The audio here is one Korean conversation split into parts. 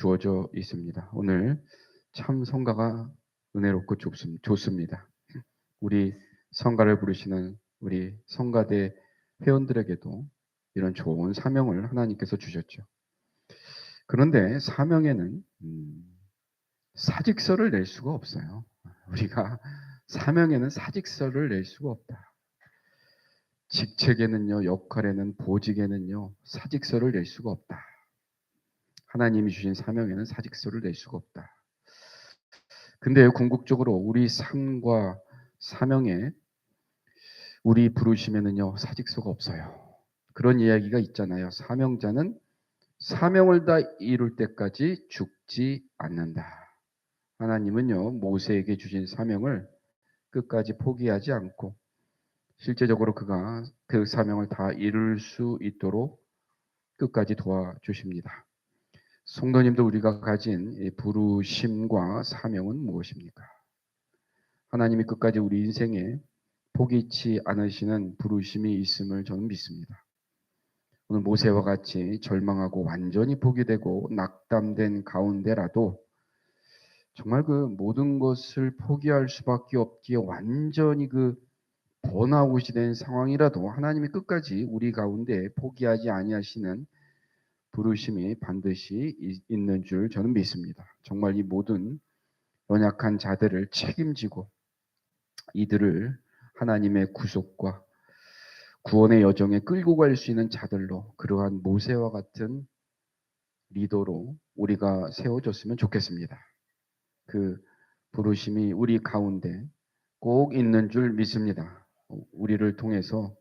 주어져 있습니다. 오늘 참 성가가 은혜롭고 좋습니다. 우리 성가를 부르시는 우리 성가대 회원들에게도 이런 좋은 사명을 하나님께서 주셨죠. 그런데 사명에는 사직서를 낼 수가 없어요. 우리가 사명에는 사직서를 낼 수가 없다. 직책에는요, 역할에는, 보직에는요, 사직서를 낼 수가 없다. 하나님이 주신 사명에는 사직서를 낼 수가 없다. 근데 궁극적으로 우리 삶과 사명에 우리 부르심에는요, 사직서가 없어요. 그런 이야기가 있잖아요. 사명자는 사명을 다 이룰 때까지 죽지 않는다. 하나님은요, 모세에게 주신 사명을 끝까지 포기하지 않고 실제적으로 그가 그 사명을 다 이룰 수 있도록 끝까지 도와주십니다. 성도님도 우리가 가진 이 부르심과 사명은 무엇입니까? 하나님이 끝까지 우리 인생에 포기치 않으시는 부르심이 있음을 저는 믿습니다. 오늘 모세와 같이 절망하고 완전히 포기되고 낙담된 가운데라도 정말 그 모든 것을 포기할 수밖에 없기에 완전히 그 번아웃이 된 상황이라도 하나님이 끝까지 우리 가운데 포기하지 아니하시는 부르심이 반드시 있는 줄 저는 믿습니다. 정말 이 모든 연약한 자들을 책임지고 이들을 하나님의 구속과 구원의 여정에 끌고 갈 수 있는 자들로 그러한 모세와 같은 리더로 우리가 세워졌으면 좋겠습니다. 그 부르심이 우리 가운데 꼭 있는 줄 믿습니다. 우리를 통해서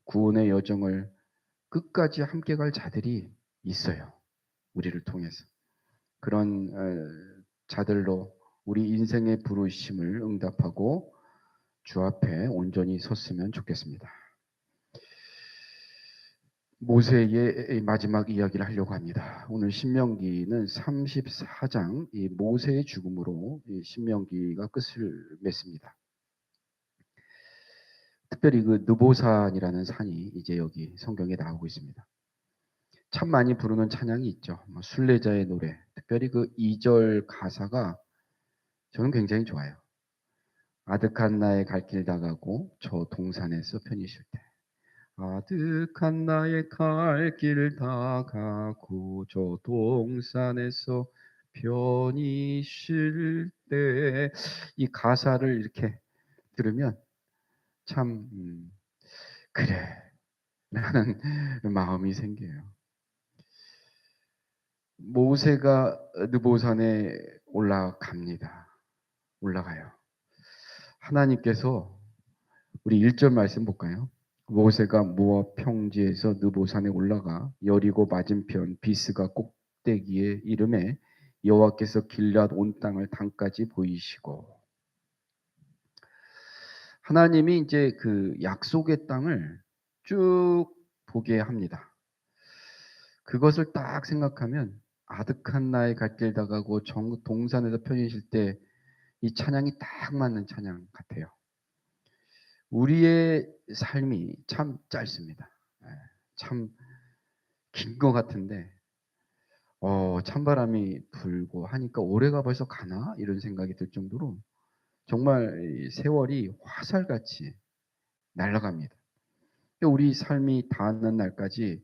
구원의 여정을 끝까지 함께 갈 자들이 있어요. 우리를 통해서. 그런 자들로 우리 인생의 부르심을 응답하고 주 앞에 온전히 섰으면 좋겠습니다. 모세의 마지막 이야기를 하려고 합니다. 오늘 신명기는 34장 이 모세의 죽음으로 이 신명기가 끝을 맺습니다. 특별히 그 느보산이라는 산이 이제 여기 성경에 나오고 있습니다. 참 많이 부르는 찬양이 있죠. 순례자의 노래. 특별히 그 2절 가사가 저는 굉장히 좋아요. 아득한 나의 갈 길 다가고 저 동산에서 편히 쉴 때. 아득한 나의 갈 길 다가고 저 동산에서 편히 쉴 때. 이 가사를 이렇게 들으면 참 그래 라는 마음이 생겨요. 모세가 느보산에 올라가요. 하나님께서 우리 1절 말씀 볼까요? 모세가 모압 평지에서 느보산에 올라가 여리고 맞은편 비스가 꼭대기에 이름에 여호와께서 길앗 온 땅을 땅까지 보이시고. 하나님이 이제 그 약속의 땅을 쭉 보게 합니다. 그것을 딱 생각하면 아득한 나의 갈 길 다가고 동산에서 편히 쉴 때 이 찬양이 딱 맞는 찬양 같아요. 우리의 삶이 참 짧습니다. 참 긴 것 같은데 찬바람이 불고 하니까 올해가 벌써 가나? 이런 생각이 들 정도로 정말 이 세월이 화살같이 날아갑니다. 우리 삶이 닿는 날까지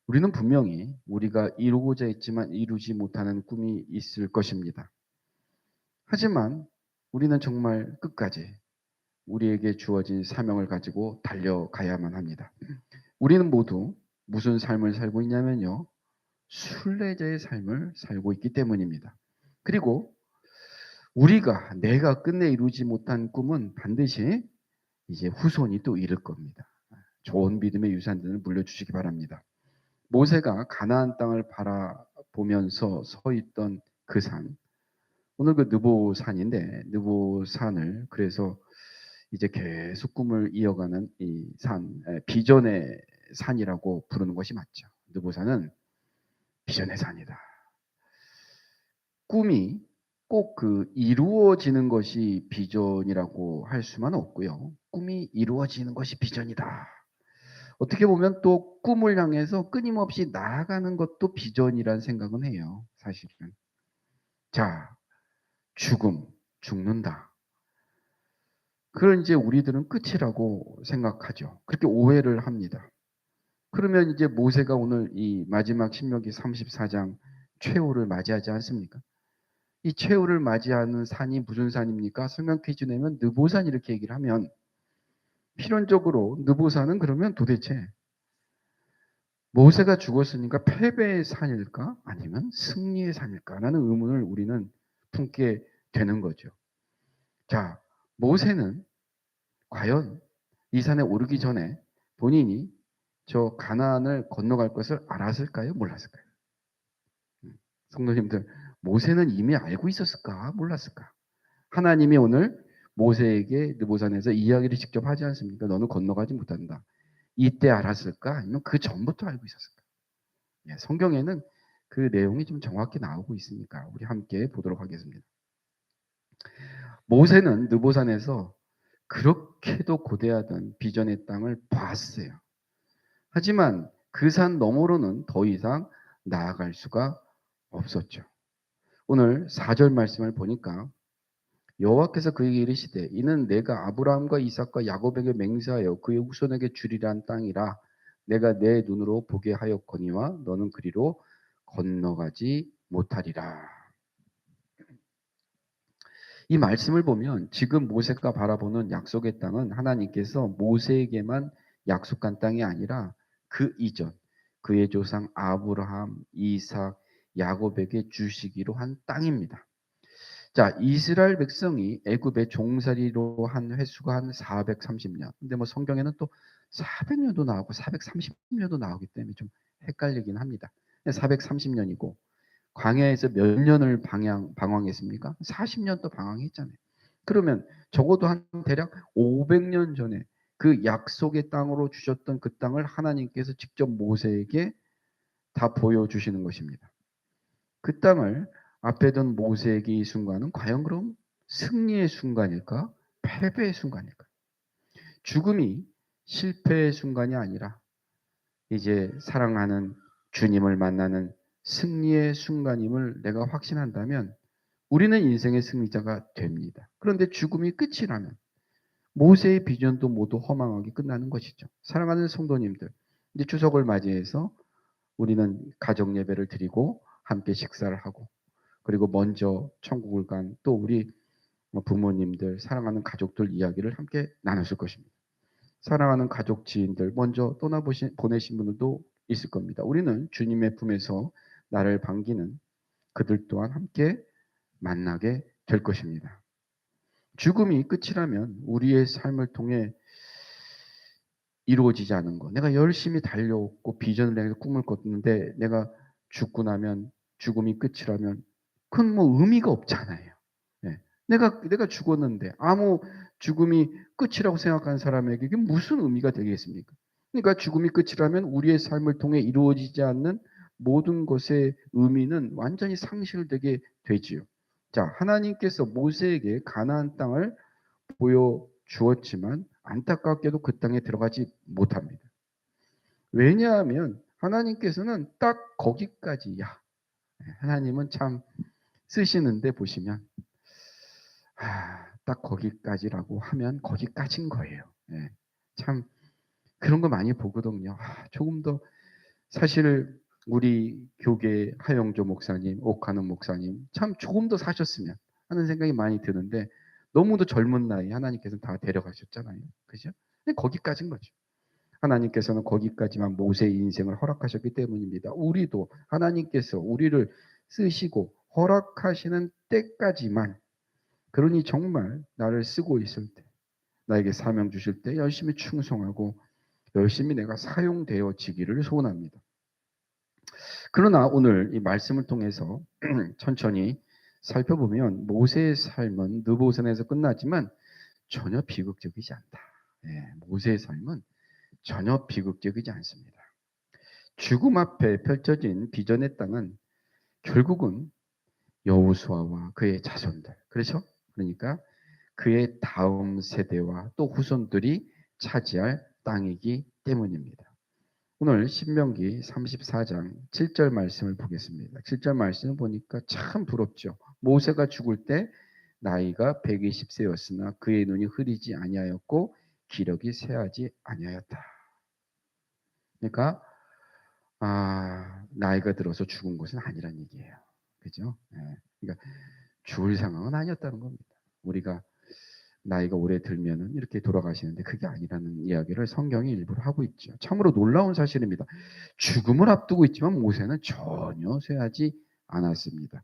우리는 분명히 우리가 이루고자 했지만 이루지 못하는 꿈이 있을 것입니다. 하지만 우리는 정말 끝까지 우리에게 주어진 사명을 가지고 달려가야만 합니다. 우리는 모두 무슨 삶을 살고 있냐면요. 순례자의 삶을 살고 있기 때문입니다. 그리고 내가 끝내 이루지 못한 꿈은 반드시 이제 후손이 또 이룰 겁니다. 좋은 믿음의 유산들을 물려주시기 바랍니다. 모세가 가나안 땅을 바라보면서 서 있던 그 산, 오늘 그 느보산인데 느보산을 그래서 이제 계속 꿈을 이어가는 이 산, 비전의 산이라고 부르는 것이 맞죠. 느보산은 비전의 산이다. 꿈이 꼭 그 이루어지는 것이 비전이라고 할 수만 없고요. 꿈이 이루어지는 것이 비전이다. 어떻게 보면 또 꿈을 향해서 끊임없이 나아가는 것도 비전이라는 생각은 해요. 사실은. 자, 죽는다. 그걸 이제 우리들은 끝이라고 생각하죠. 그렇게 오해를 합니다. 그러면 이제 모세가 오늘 이 마지막 신명기 34장 최후를 맞이하지 않습니까? 이 최후를 맞이하는 산이 무슨 산입니까? 성경 퀴즈 내면 느보산 이렇게 얘기를 하면 필연적으로 느보산은 그러면 도대체 모세가 죽었으니까 패배의 산일까? 아니면 승리의 산일까? 라는 의문을 우리는 품게 되는 거죠. 자, 모세는 과연 이 산에 오르기 전에 본인이 저 가나안을 건너갈 것을 알았을까요? 몰랐을까요? 성도님들, 모세는 이미 알고 있었을까? 몰랐을까? 하나님이 오늘 모세에게 느보산에서 이야기를 직접 하지 않습니까? 너는 건너가지 못한다. 이때 알았을까? 아니면 그 전부터 알고 있었을까? 예, 성경에는 그 내용이 좀 정확히 나오고 있으니까 우리 함께 보도록 하겠습니다. 모세는 느보산에서 그렇게도 고대하던 비전의 땅을 봤어요. 하지만 그 산 너머로는 더 이상 나아갈 수가 없었죠. 오늘 4절 말씀을 보니까 여호와께서 그에게 이르시되 이는 내가 아브라함과 이삭과 야곱에게 맹세하여 그의 후손에게 주리란 땅이라 내가 내 눈으로 보게 하였거니와 너는 그리로 건너가지 못하리라. 이 말씀을 보면 지금 모세가 바라보는 약속의 땅은 하나님께서 모세에게만 약속한 땅이 아니라 그 이전 그의 조상 아브라함, 이삭, 야곱에게 주시기로 한 땅입니다. 자, 이스라엘 백성이 애굽의 종살이로 한 횟수가 한 430년. 근데 뭐 성경에는 또 400년도 나오고 430년도 나오기 때문에 좀 헷갈리긴 합니다. 430년이고 광야에서 몇 년을 방황했습니까? 40년 또 방황했잖아요. 그러면 적어도 한 대략 500년 전에 그 약속의 땅으로 주셨던 그 땅을 하나님께서 직접 모세에게 다 보여주시는 것입니다. 그 땅을 앞에 둔 모세에게 이 순간은 과연 그럼 승리의 순간일까? 패배의 순간일까? 죽음이 실패의 순간이 아니라 이제 사랑하는 주님을 만나는 승리의 순간임을 내가 확신한다면 우리는 인생의 승리자가 됩니다. 그런데 죽음이 끝이라면 모세의 비전도 모두 허망하게 끝나는 것이죠. 사랑하는 성도님들, 이제 추석을 맞이해서 우리는 가정 예배를 드리고 함께 식사를 하고 그리고 먼저 천국을 간 또 우리 부모님들, 사랑하는 가족들 이야기를 함께 나눴을 것입니다. 사랑하는 가족 지인들 먼저 보내신 분들도 있을 겁니다. 우리는 주님의 품에서 나를 반기는 그들 또한 함께 만나게 될 것입니다. 죽음이 끝이라면 우리의 삶을 통해 이루어지지 않은 것. 내가 열심히 달려왔고 비전을 향해서 꿈을 꿨는데 내가 죽고 나면 죽음이 끝이라면 그건 뭐 의미가 없잖아요. 예. 내가 죽었는데 아무 죽음이 끝이라고 생각하는 사람에게 이게 무슨 의미가 되겠습니까? 그러니까 죽음이 끝이라면 우리의 삶을 통해 이루어지지 않는 모든 것의 의미는 완전히 상실되게 되지요. 자, 하나님께서 모세에게 가나안 땅을 보여 주었지만 안타깝게도 그 땅에 들어가지 못합니다. 왜냐하면 하나님께서는 딱 거기까지야. 하나님은 참 쓰시는데 보시면 딱 거기까지라고 하면 거기까지인 거예요. 예. 참 그런 거 많이 보거든요. 조금 더 사실 우리 교계 하영조 목사님, 옥하는 목사님 참 조금 더 사셨으면 하는 생각이 많이 드는데 너무도 젊은 나이에 하나님께서 다 데려가셨잖아요. 그죠? 근데 거기까지인 거죠. 하나님께서는 거기까지만 모세의 인생을 허락하셨기 때문입니다. 우리도 하나님께서 우리를 쓰시고 허락하시는 때까지만 그러니 정말 나를 쓰고 있을 때 나에게 사명 주실 때 열심히 충성하고 열심히 내가 사용되어지기를 소원합니다. 그러나 오늘 이 말씀을 통해서 천천히 살펴보면 모세의 삶은 느보산에서 끝나지만 전혀 비극적이지 않다. 예, 모세의 삶은 전혀 비극적이지 않습니다. 죽음 앞에 펼쳐진 비전의 땅은 결국은 여호수아와 그의 자손들, 그렇죠? 그러니까 그의 다음 세대와 또 후손들이 차지할 땅이기 때문입니다. 오늘 신명기 34장 7절 말씀을 보겠습니다. 7절 말씀을 보니까 참 부럽죠. 모세가 죽을 때 나이가 120세였으나 그의 눈이 흐리지 아니하였고 기력이 쇠하지 아니하였다. 그러니까 나이가 들어서 죽은 것은 아니란 얘기예요. 그죠? 그러니까 죽을 상황은 아니었다는 겁니다. 우리가 나이가 오래 들면은 이렇게 돌아가시는데 그게 아니라는 이야기를 성경이 일부러 하고 있죠. 참으로 놀라운 사실입니다. 죽음을 앞두고 있지만 모세는 전혀 쇠하지 않았습니다.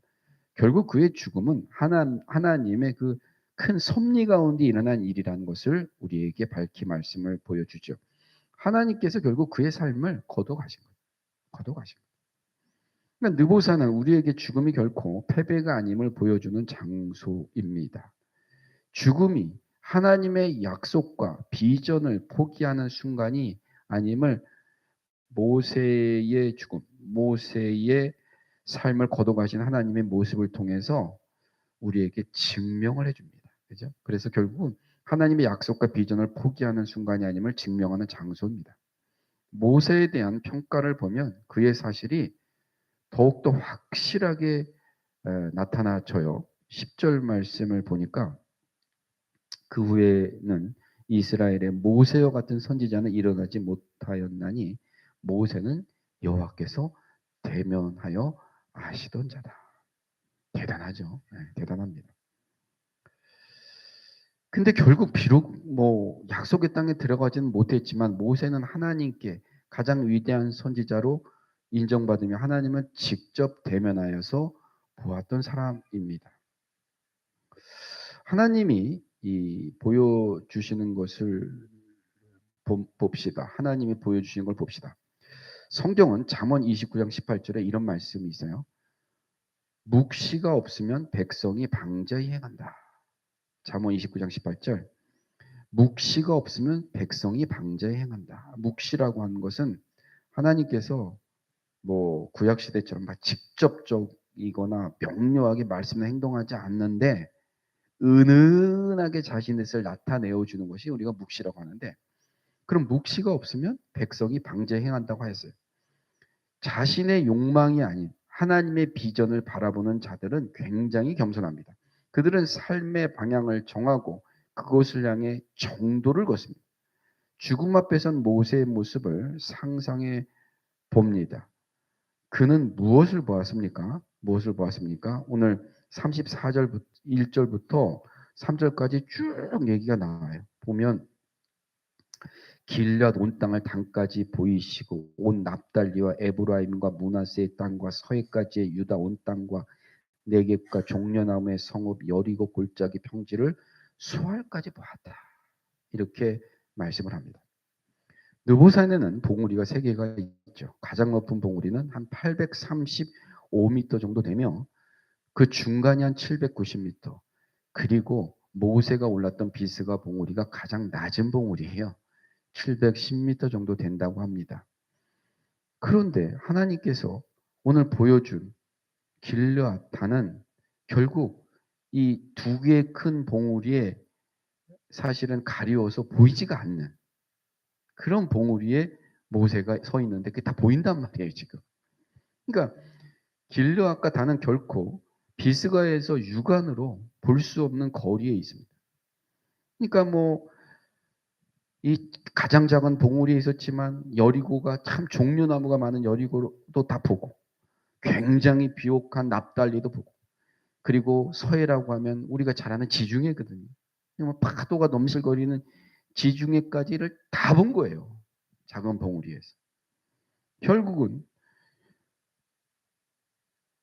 결국 그의 죽음은 하나님의 그 큰 섭리 가운데 일어난 일이라는 것을 우리에게 밝히 말씀을 보여주죠. 하나님께서 결국 그의 삶을 거둬가신 거예요. 거둬가신 거예요. 그러니까 느보사는 우리에게 죽음이 결코 패배가 아님을 보여주는 장소입니다. 죽음이 하나님의 약속과 비전을 포기하는 순간이 아님을 모세의 죽음, 모세의 삶을 거둬가신 하나님의 모습을 통해서 우리에게 증명을 해줍니다. 그죠? 그래서 결국은 하나님의 약속과 비전을 포기하는 순간이 아님을 증명하는 장소입니다. 모세에 대한 평가를 보면 그의 사실이 더욱더 확실하게 나타나져요. 10절 말씀을 보니까 그 후에는 이스라엘의 모세와 같은 선지자는 일어나지 못하였나니 모세는 여호와께서 대면하여 아시던 자다. 대단하죠. 대단합니다. 근데 결국 비록 뭐 약속의 땅에 들어가지는 못했지만 모세는 하나님께 가장 위대한 선지자로 인정받으며 하나님을 직접 대면하여서 보았던 사람입니다. 하나님이 이 보여주시는 것을 봅시다. 하나님이 보여주시는 걸 봅시다. 성경은 잠언 29장 18절에 이런 말씀이 있어요. 묵시가 없으면 백성이 방자히 행한다. 잠언 29장 18절. 묵시가 없으면 백성이 방자히 행한다. 묵시라고 하는 것은 하나님께서 뭐 구약 시대처럼 막 직접적이거나 명료하게 말씀을 행동하지 않는데 은은하게 자신의 뜻을 나타내어 주는 것이 우리가 묵시라고 하는데, 그럼 묵시가 없으면 백성이 방자히 행한다고 하였어요. 자신의 욕망이 아닌 하나님의 비전을 바라보는 자들은 굉장히 겸손합니다. 그들은 삶의 방향을 정하고 그것을 향해 정도를 걷습니다. 죽음 앞에선 모세의 모습을 상상해 봅니다. 그는 무엇을 보았습니까? 무엇을 보았습니까? 오늘 34절 1절부터 3절까지 쭉 얘기가 나와요. 보면 길앗 온 땅을 단까지 보이시고 온 납달리와 에브라임과 므낫세의 땅과 서해까지의 유다 온 땅과 네겝과 종려나무의 성읍 여리고 골짜기 평지를 수알까지 보았다. 이렇게 말씀을 합니다. 느보산에는 봉우리가 3개가 있죠. 가장 높은 봉우리는 한 835m 정도 되며 그 중간이 한 790m, 그리고 모세가 올랐던 비스가 봉우리가 가장 낮은 봉우리예요. 710m 정도 된다고 합니다. 그런데 하나님께서 오늘 보여준 길르앗단은 결국 이 2개의 큰 봉우리에 사실은 가리워서 보이지가 않는 그런 봉우리에 모세가 서 있는데 그게 다 보인단 말이에요, 지금. 그러니까 길르앗과 단은 결코 비스가에서 육안으로 볼 수 없는 거리에 있습니다. 그러니까 뭐 이 가장 작은 봉우리에 있었지만 여리고가 참 종려나무가 많은 여리고도 다 보고 굉장히 비옥한 납달리도 보고, 그리고 서해라고 하면 우리가 잘 아는 지중해거든요. 파도가 넘실거리는 지중해까지를 다 본 거예요. 작은 봉우리에서. 결국은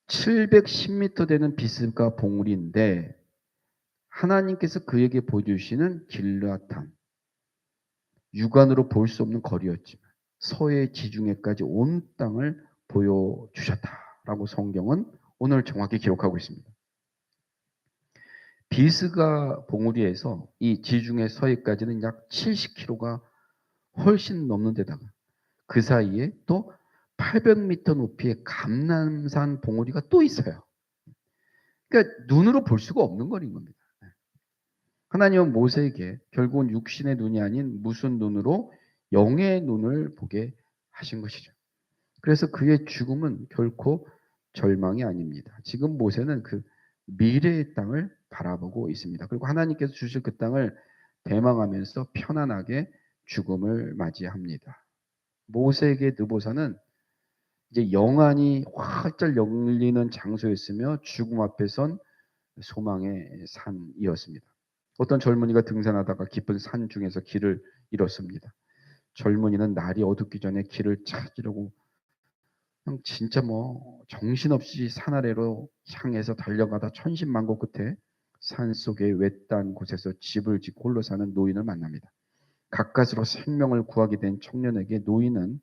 710m 되는 비스가 봉우리인데 하나님께서 그에게 보여주시는 길르앗탄, 육안으로 볼 수 없는 거리였지만 서해 지중해까지 온 땅을 보여주셨다라고 성경은 오늘 정확히 기록하고 있습니다. 비스가 봉우리에서 이 지중해 서해까지는 약 70km가 훨씬 넘는 데다가 그 사이에 또 800m 높이의 감람산 봉우리가 또 있어요. 그러니까 눈으로 볼 수가 없는 거리인 겁니다. 하나님은 모세에게 결국은 육신의 눈이 아닌 무슨 눈으로 영의 눈을 보게 하신 것이죠. 그래서 그의 죽음은 결코 절망이 아닙니다. 지금 모세는 그 미래의 땅을 바라보고 있습니다. 그리고 하나님께서 주실 그 땅을 대망하면서 편안하게 죽음을 맞이합니다. 모세에게 느보산은 이제 영안이 활짝 열리는 장소였으며 죽음 앞에 선 소망의 산이었습니다. 어떤 젊은이가 등산하다가 깊은 산 중에서 길을 잃었습니다. 젊은이는 날이 어둡기 전에 길을 찾으려고 그냥 진짜 뭐 정신없이 산 아래로 향해서 달려가다 천신만고 끝에 산속의 외딴 곳에서 집을 짓고 홀로 사는 노인을 만납니다. 가까스로 생명을 구하게 된 청년에게 노인은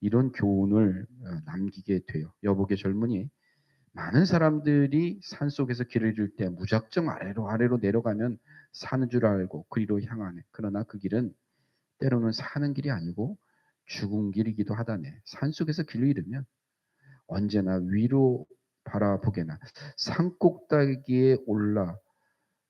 이런 교훈을 남기게 돼요. 여보게 젊은이, 많은 사람들이 산속에서 길을 잃을 때 무작정 아래로 내려가면 사는 줄 알고 그리로 향하네. 그러나 그 길은 때로는 사는 길이 아니고 죽은 길이기도 하다네. 산속에서 길을 잃으면 언제나 위로 바라보게나 산 꼭대기에 올라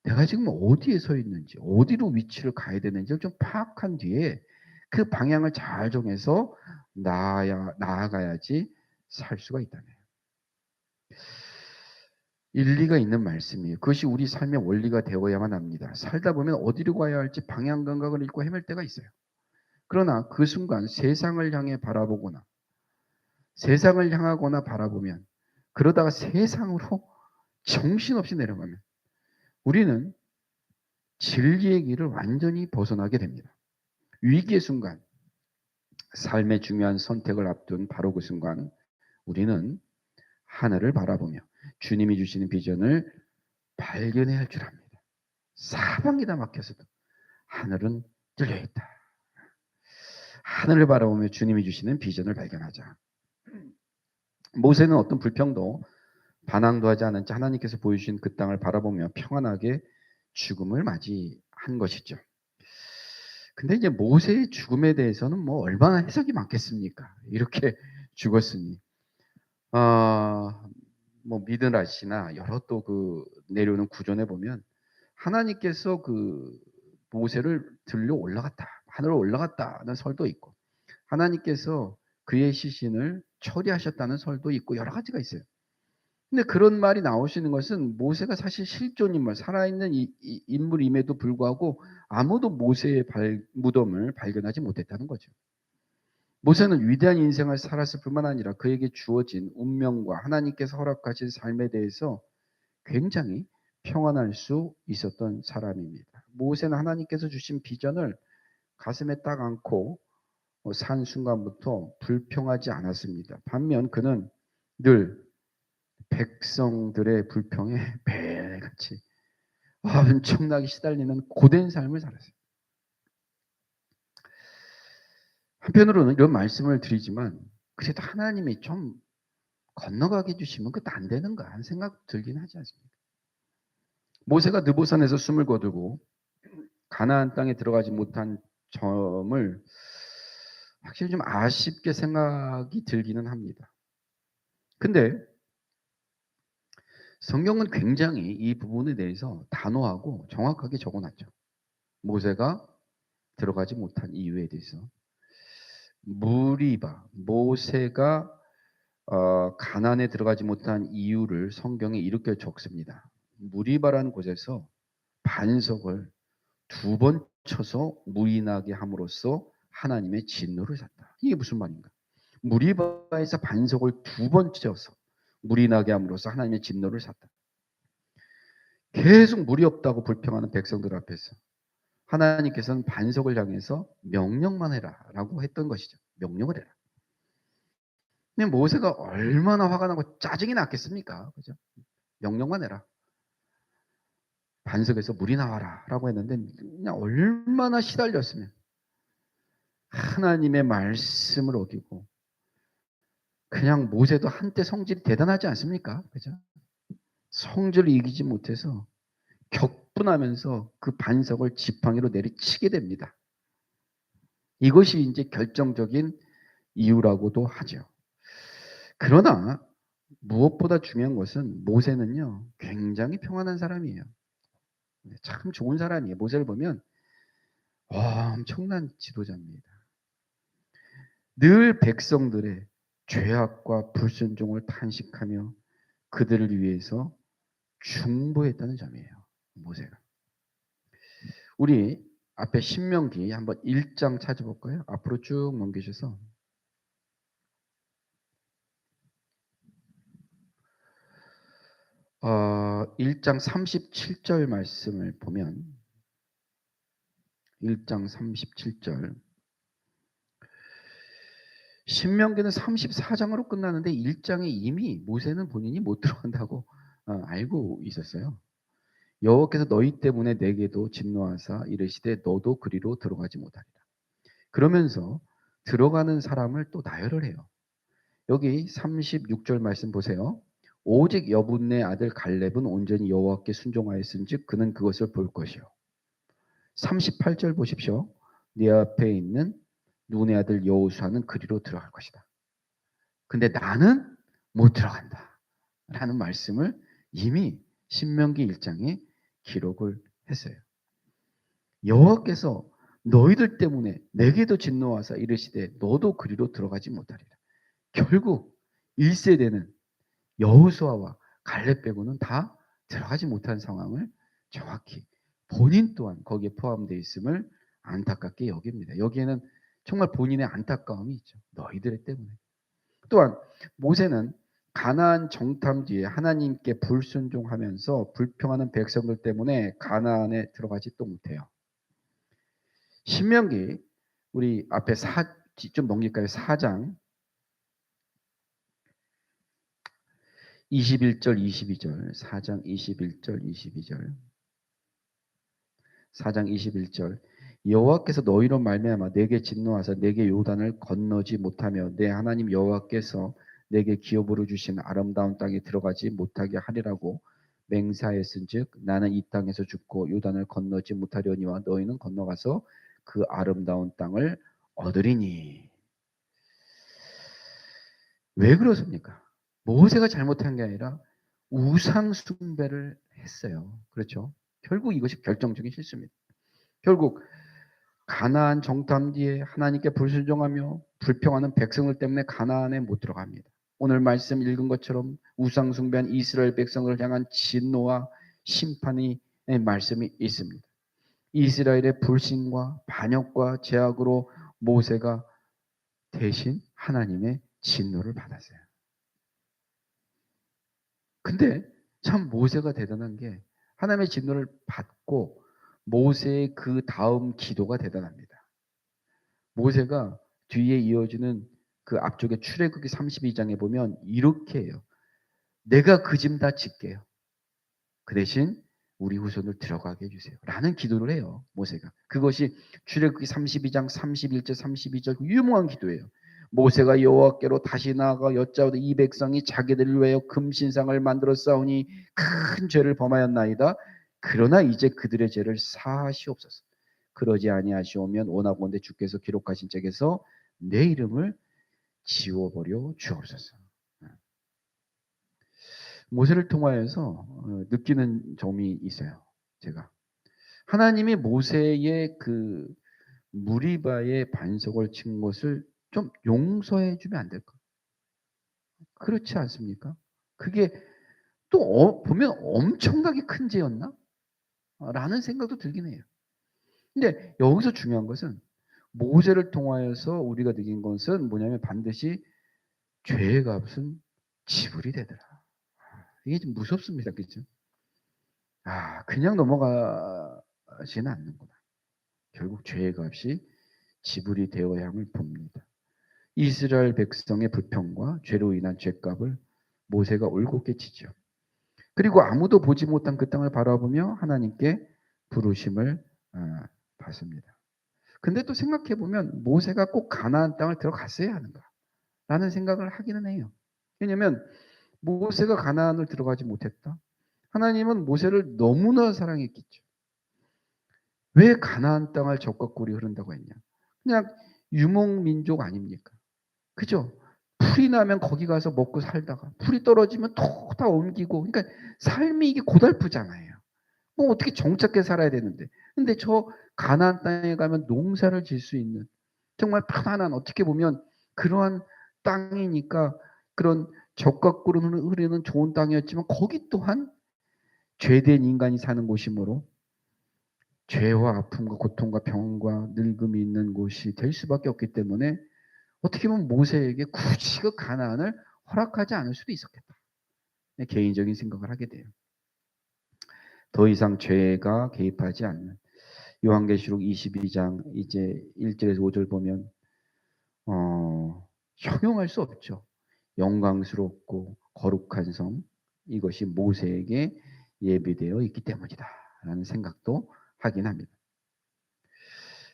내가 지금 어디에 서 있는지, 어디로 위치를 가야 되는지를 좀 파악한 뒤에 그 방향을 잘 정해서 나아가야지 살 수가 있다네요. 일리가 있는 말씀이에요. 그것이 우리 삶의 원리가 되어야만 합니다. 살다 보면 어디로 가야 할지 방향 감각을 잃고 헤맬 때가 있어요. 그러나 그 순간 세상을 향해 바라보거나 세상을 향하거나 바라보면 그러다가 세상으로 정신없이 내려가면 우리는 진리의 길을 완전히 벗어나게 됩니다. 위기의 순간, 삶의 중요한 선택을 앞둔 바로 그 순간 우리는 하늘을 바라보며 주님이 주시는 비전을 발견해야 할 줄 압니다. 사방이 다 막혀서도 하늘은 뚫려 있다. 하늘을 바라보며 주님이 주시는 비전을 발견하자. 모세는 어떤 불평도 반항도 하지 않은 채 하나님께서 보여주신 그 땅을 바라보며 평안하게 죽음을 맞이한 것이죠. 근데 이제 모세의 죽음에 대해서는 뭐 얼마나 해석이 많겠습니까? 이렇게 죽었으니. 뭐 미드라시나 여러 또 그 내려오는 구전에 보면 하나님께서 그 모세를 들려 올라갔다, 하늘로 올라갔다는 설도 있고 하나님께서 그의 시신을 처리하셨다는 설도 있고 여러 가지가 있어요. 근데 그런 말이 나오시는 것은 모세가 사실 실존 인물, 살아있는 인물임에도 불구하고 아무도 모세의 무덤을 발견하지 못했다는 거죠. 모세는 위대한 인생을 살았을 뿐만 아니라 그에게 주어진 운명과 하나님께서 허락하신 삶에 대해서 굉장히 평안할 수 있었던 사람입니다. 모세는 하나님께서 주신 비전을 가슴에 딱 안고 산 순간부터 불평하지 않았습니다. 반면 그는 늘 백성들의 불평에 매일같이 엄청나게 시달리는 고된 삶을 살았어요. 한편으로는 이런 말씀을 드리지만 그래도 하나님이 좀 건너가게 해주시면 그것도 안 되는가 하는 생각 들긴 하지 않습니까? 모세가 느보산에서 숨을 거두고 가나안 땅에 들어가지 못한 점을 확실히 좀 아쉽게 생각이 들기는 합니다. 근데 성경은 굉장히 이 부분에 대해서 단호하고 정확하게 적어놨죠. 모세가 들어가지 못한 이유에 대해서. 모세가 가나안에 들어가지 못한 이유를 성경에 이렇게 적습니다. 무리바라는 곳에서 반석을 2번 쳐서 물이 나게 함으로써 하나님의 진노를 샀다. 이게 무슨 말인가? 무리바에서 반석을 2번 쳐서 물이 나게 함으로써 하나님의 진노를 샀다. 계속 물이 없다고 불평하는 백성들 앞에서 하나님께서는 반석을 향해서 명령만 해라라고 했던 것이죠. 명령을 해라. 근데 모세가 얼마나 화가 나고 짜증이 났겠습니까? 그죠? 명령만 해라. 반석에서 물이 나와라라고 했는데 그냥 얼마나 시달렸으면 하나님의 말씀을 어기고 그냥 모세도 한때 성질이 대단하지 않습니까? 그죠? 성질을 이기지 못해서 격분하면서 그 반석을 지팡이로 내리치게 됩니다. 이것이 이제 결정적인 이유라고도 하죠. 그러나 무엇보다 중요한 것은 모세는요, 굉장히 평안한 사람이에요. 참 좋은 사람이에요. 모세를 보면 엄청난 지도자입니다. 늘 백성들의 죄악과 불순종을 탄식하며 그들을 위해서 중보했다는 점이에요. 모세가. 우리 앞에 신명기 한번 1장 찾아볼까요? 앞으로 쭉 넘기셔서 1장 37절 말씀을 보면 1장 37절 신명기는 34장으로 끝나는데 1장에 이미 모세는 본인이 못 들어간다고 알고 있었어요. 여호와께서 너희 때문에 내게도 진노하사 이르시되 너도 그리로 들어가지 못하리라. 그러면서 들어가는 사람을 또 나열을 해요. 여기 36절 말씀 보세요. 오직 여분네 아들 갈렙은 온전히 여호와께 순종하였은즉 그는 그것을 볼 것이요. 38절 보십시오. 네 앞에 있는 눈의 아들 여호수아는 그리로 들어갈 것이다. 근데 나는 못 들어간다. 라는 말씀을 이미 신명기 1장에 기록을 했어요. 여호와께서 너희들 때문에 내게도 진노하사 이르시되 너도 그리로 들어가지 못하리라. 결국 1세대는 여호수아와 갈렙 빼고는 다 들어가지 못한 상황을 정확히 본인 또한 거기에 포함되어 있음을 안타깝게 여깁니다. 여기에는 정말 본인의 안타까움이 있죠. 너희들 때문에. 또한 모세는 가나안 정탐 뒤에 하나님께 불순종하면서 불평하는 백성들 때문에 가나안에 들어가지 또 못해요. 신명기 우리 앞에 좀 넘길까요? 4장 21절 22절 4장 21절 22절 4장 21절 여호와께서 너희로 말미암아 내게 진노하사 내게 요단을 건너지 못하며 내 하나님 여호와께서 내게 기업으로 주신 아름다운 땅에 들어가지 못하게 하리라고 맹세하였은즉 나는 이 땅에서 죽고 요단을 건너지 못하려니와 너희는 건너가서 그 아름다운 땅을 얻으리니. 왜 그렇습니까? 모세가 잘못한 게 아니라 우상 숭배를 했어요. 그렇죠? 결국 이것이 결정적인 실수입니다. 결국 가나안 정탐 뒤에 하나님께 불순종하며 불평하는 백성들 때문에 가나안에 못 들어갑니다. 오늘 말씀 읽은 것처럼 우상 숭배한 이스라엘 백성을 향한 진노와 심판의 말씀이 있습니다. 이스라엘의 불신과 반역과 죄악으로 모세가 대신 하나님의 진노를 받았어요. 근데 참 모세가 대단한 게 하나님의 진노를 받고 모세의 그 다음 기도가 대단합니다. 모세가 뒤에 이어지는 그 앞쪽에 출애굽기 32장에 보면 이렇게 해요. 내가 그 짐 다 짓게요. 그 대신 우리 후손을 들어가게 해주세요. 라는 기도를 해요. 모세가. 그것이 출애굽기 32장 31절 32절 유명한 기도예요. 모세가 여호와께로 다시 나아가 여짜오되 이 백성이 자기들을 위하여 금신상을 만들어 싸우니 큰 죄를 범하였나이다. 그러나 이제 그들의 죄를 사하시옵소서. 그러지 아니하시오면 원하건대 주께서 기록하신 책에서 내 이름을 지워버려 주옵소서. 모세를 통하여서 느끼는 점이 있어요. 제가 하나님이 모세의 그 무리바의 반석을 친 것을 좀 용서해 주면 안 될까? 그렇지 않습니까? 그게 또 보면 엄청나게 큰 죄였나? 라는 생각도 들긴 해요. 근데 여기서 중요한 것은 모세를 통하여서 우리가 느낀 것은 뭐냐면 반드시 죄의 값은 지불이 되더라. 이게 좀 무섭습니다. 그렇죠? 그냥 넘어가지는 않는구나. 결국 죄의 값이 지불이 되어야 함을 봅니다. 이스라엘 백성의 불평과 죄로 인한 죄값을 모세가 올곧게 지죠. 그리고 아무도 보지 못한 그 땅을 바라보며 하나님께 부르심을 받습니다. 근데 또 생각해 보면 모세가 꼭 가나안 땅을 들어갔어야 하는가? 라는 생각을 하기는 해요. 왜냐하면 모세가 가나안을 들어가지 못했다. 하나님은 모세를 너무나 사랑했겠죠. 왜 가나안 땅을 적과 꿀이 흐른다고 했냐? 그냥 유목민족 아닙니까? 그죠? 풀이 나면 거기 가서 먹고 살다가 풀이 떨어지면 또 다 옮기고 그러니까 삶이 이게 고달프잖아요. 뭐 어떻게 정착해 살아야 되는데. 근데 저 가나안 땅에 가면 농사를 질 수 있는 정말 편안한 어떻게 보면 그러한 땅이니까 그런 적과 꿀은 흐르는 좋은 땅이었지만 거기 또한 죄된 인간이 사는 곳이므로 죄와 아픔과 고통과 병과 늙음이 있는 곳이 될 수밖에 없기 때문에 어떻게 보면 모세에게 굳이 그 가나안을 허락하지 않을 수도 있었겠다. 개인적인 생각을 하게 돼요. 더 이상 죄가 개입하지 않는 요한계시록 22장 이제 1절에서 5절 보면 형용할 수 없죠. 영광스럽고 거룩한 성 이것이 모세에게 예비되어 있기 때문이다 라는 생각도 하긴 합니다.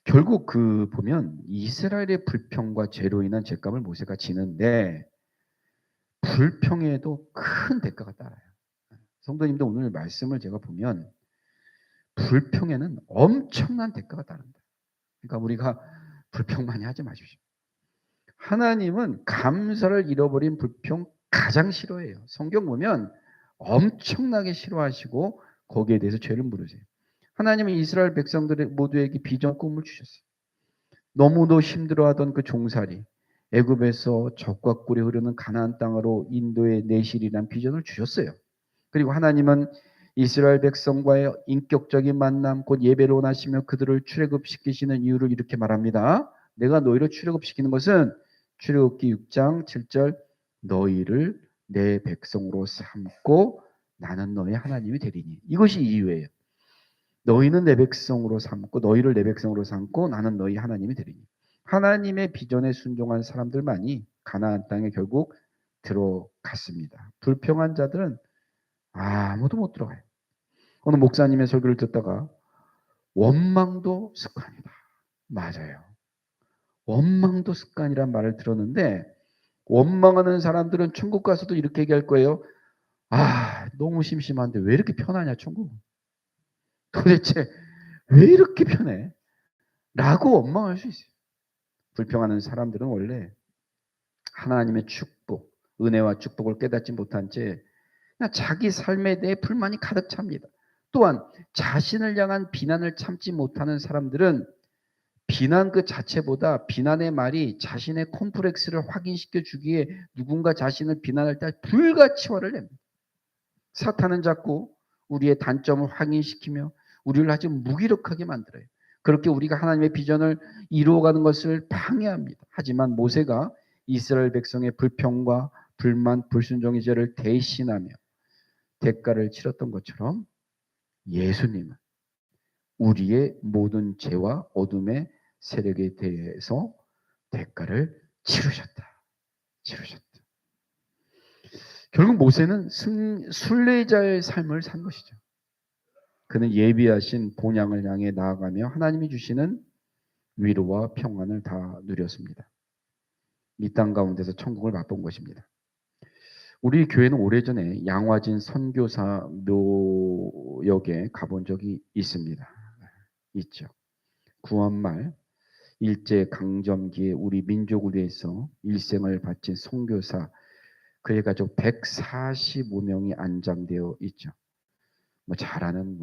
결국 보면 이스라엘의 불평과 죄로 인한 죄값을 모세가 지는데 불평에도 큰 대가가 따라요. 성도님도 오늘 말씀을 제가 보면 불평에는 엄청난 대가가 따른다. 그러니까 우리가 불평 많이 하지 마십시오. 하나님은 감사를 잃어버린 불평 가장 싫어해요. 성경 보면 엄청나게 싫어하시고 거기에 대해서 죄를 물으세요. 하나님은 이스라엘 백성들 모두에게 비전 꿈을 주셨어요. 너무도 힘들어하던 그 종살이 애굽에서 적과 꿀이 흐르는 가나안 땅으로 인도에 내실이란 비전을 주셨어요. 그리고 하나님은 이스라엘 백성과의 인격적인 만남 곧 예배를 원하시며 그들을 출애굽시키시는 이유를 이렇게 말합니다. 내가 너희를 출애굽시키는 것은 출애굽기 6장 7절 너희를 내 백성으로 삼고 나는 너희 하나님이 되리니 이것이 이유예요. 너희는 내 백성으로 삼고 너희를 내 백성으로 삼고 나는 너희 하나님이 되리니 하나님의 비전에 순종한 사람들만이 가나안 땅에 결국 들어갔습니다. 불평한 자들은 아무도 못 들어가요. 어느 목사님의 설교를 듣다가 원망도 습관이다. 맞아요. 원망도 습관이란 말을 들었는데 원망하는 사람들은 천국 가서도 이렇게 얘기할 거예요. 너무 심심한데 왜 이렇게 편하냐 천국. 도대체 왜 이렇게 편해? 라고 원망할 수 있어요. 불평하는 사람들은 원래 하나님의 축복, 은혜와 축복을 깨닫지 못한 채 그냥 자기 삶에 대해 불만이 가득 찹니다. 또한 자신을 향한 비난을 참지 못하는 사람들은 비난 그 자체보다 비난의 말이 자신의 콤플렉스를 확인시켜 주기에 누군가 자신을 비난할 때 불가치화를 냅니다. 사탄은 자꾸 우리의 단점을 확인시키며 우리를 아주 무기력하게 만들어요. 그렇게 우리가 하나님의 비전을 이루어가는 것을 방해합니다. 하지만 모세가 이스라엘 백성의 불평과 불만, 불순종의 죄를 대신하며 대가를 치렀던 것처럼 예수님은 우리의 모든 죄와 어둠의 세력에 대해서 대가를 치르셨다. 결국 모세는 순례자의 삶을 산 것이죠. 그는 예비하신 본향을 향해 나아가며 하나님이 주시는 위로와 평안을 다 누렸습니다. 이 땅 가운데서 천국을 맛본 것입니다. 우리 교회는 오래전에 양화진 선교사 묘역에 가본 적이 있습니다. 있죠. 구원말 일제 강점기에 우리 민족을 위해서 일생을 바친 선교사 그의 가족 145명이 안장되어 있죠. 잘 아는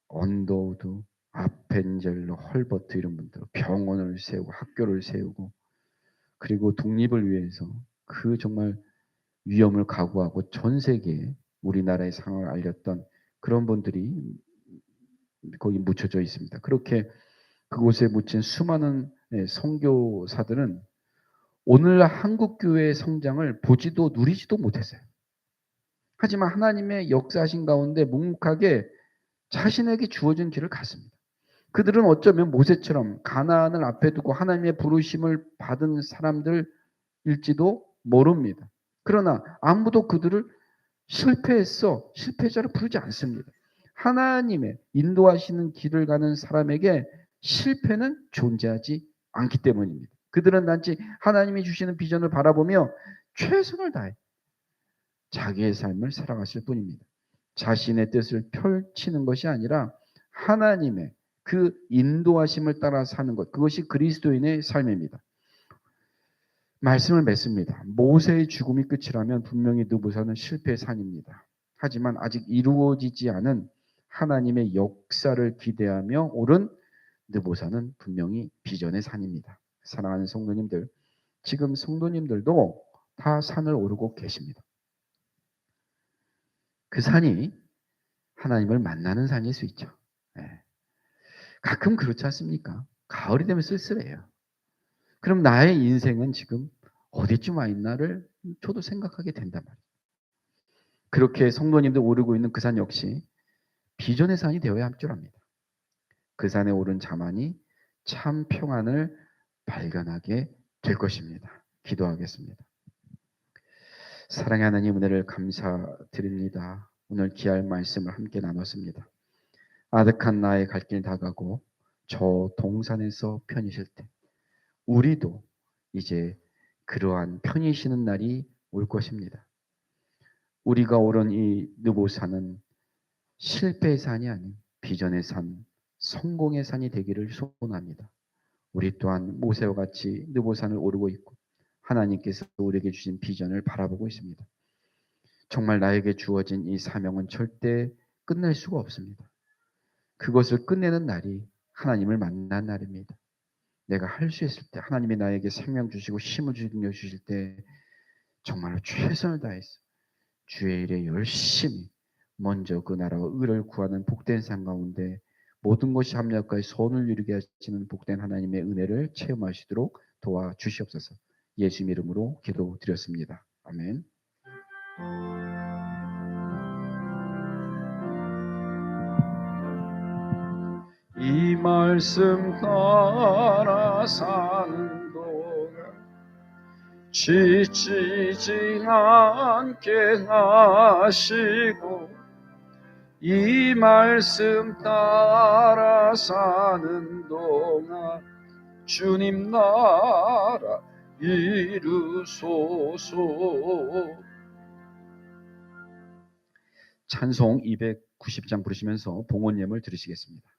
언더우드, 아펜젤러, 헐버트 이런 분들 병원을 세우고 학교를 세우고 그리고 독립을 위해서 그 정말 위험을 각오하고 전 세계에 우리나라의 상황을 알렸던 그런 분들이 거기 묻혀져 있습니다. 그렇게 그곳에 묻힌 수많은 선교사들은 오늘날 한국 교회의 성장을 보지도 누리지도 못했어요. 하지만 하나님의 역사하신 가운데 묵묵하게 자신에게 주어진 길을 갔습니다. 그들은 어쩌면 모세처럼 가나안을 앞에 두고 하나님의 부르심을 받은 사람들일지도 모릅니다. 그러나 아무도 그들을 실패자로 부르지 않습니다. 하나님의 인도하시는 길을 가는 사람에게 실패는 존재하지 않기 때문입니다. 그들은 단지 하나님이 주시는 비전을 바라보며 최선을 다해 자기의 삶을 살아갔을 뿐입니다. 자신의 뜻을 펼치는 것이 아니라 하나님의 그 인도하심을 따라 사는 것, 그것이 그리스도인의 삶입니다. 말씀을 맺습니다. 모세의 죽음이 끝이라면 분명히 느부산은 실패의 산입니다. 하지만 아직 이루어지지 않은 하나님의 역사를 기대하며 오른 느부산은 분명히 비전의 산입니다. 사랑하는 성도님들, 지금 성도님들도 다 산을 오르고 계십니다. 그 산이 하나님을 만나는 산일 수 있죠. 예. 가끔 그렇지 않습니까? 가을이 되면 쓸쓸해요. 그럼 나의 인생은 지금 어디쯤 와 있나를 저도 생각하게 된단 말이에요. 그렇게 성도님들 오르고 있는 그 산 역시 비전의 산이 되어야 합주랍니다. 그 산에 오른 자만이 참 평안을 발견하게 될 것입니다. 기도하겠습니다. 사랑의 하나님, 은혜를 감사드립니다. 오늘 귀할 말씀을 함께 나눴습니다. 아득한 나의 갈 길 다가고 저 동산에서 편히 쉴 때 우리도 이제 그러한 편히 쉬는 날이 올 것입니다. 우리가 오른 이 느보산은 실패의 산이 아닌 비전의 산, 성공의 산이 되기를 소원합니다. 우리 또한 모세와 같이 느보산을 오르고 있고 하나님께서 우리에게 주신 비전을 바라보고 있습니다. 정말 나에게 주어진 이 사명은 절대 끝낼 수가 없습니다. 그것을 끝내는 날이 하나님을 만난 날입니다. 내가 할 수 있을 때 하나님이 나에게 생명 주시고 힘을 주실 때 정말로 최선을 다해서 주의 일에 열심히 먼저 그 나라와 의를 구하는 복된 삶 가운데 모든 것이 합력하여 선을 이루게 하시는 복된 하나님의 은혜를 체험하시도록 도와주시옵소서. 예수 이름으로 기도드렸습니다. 아멘. 이 말씀 따라 사는 동안 지치지 않게 하시고 이 말씀 따라 사는 동안 주님 나라 이루소서. 찬송 290장 부르시면서 봉헌 예물 드리시겠습니다.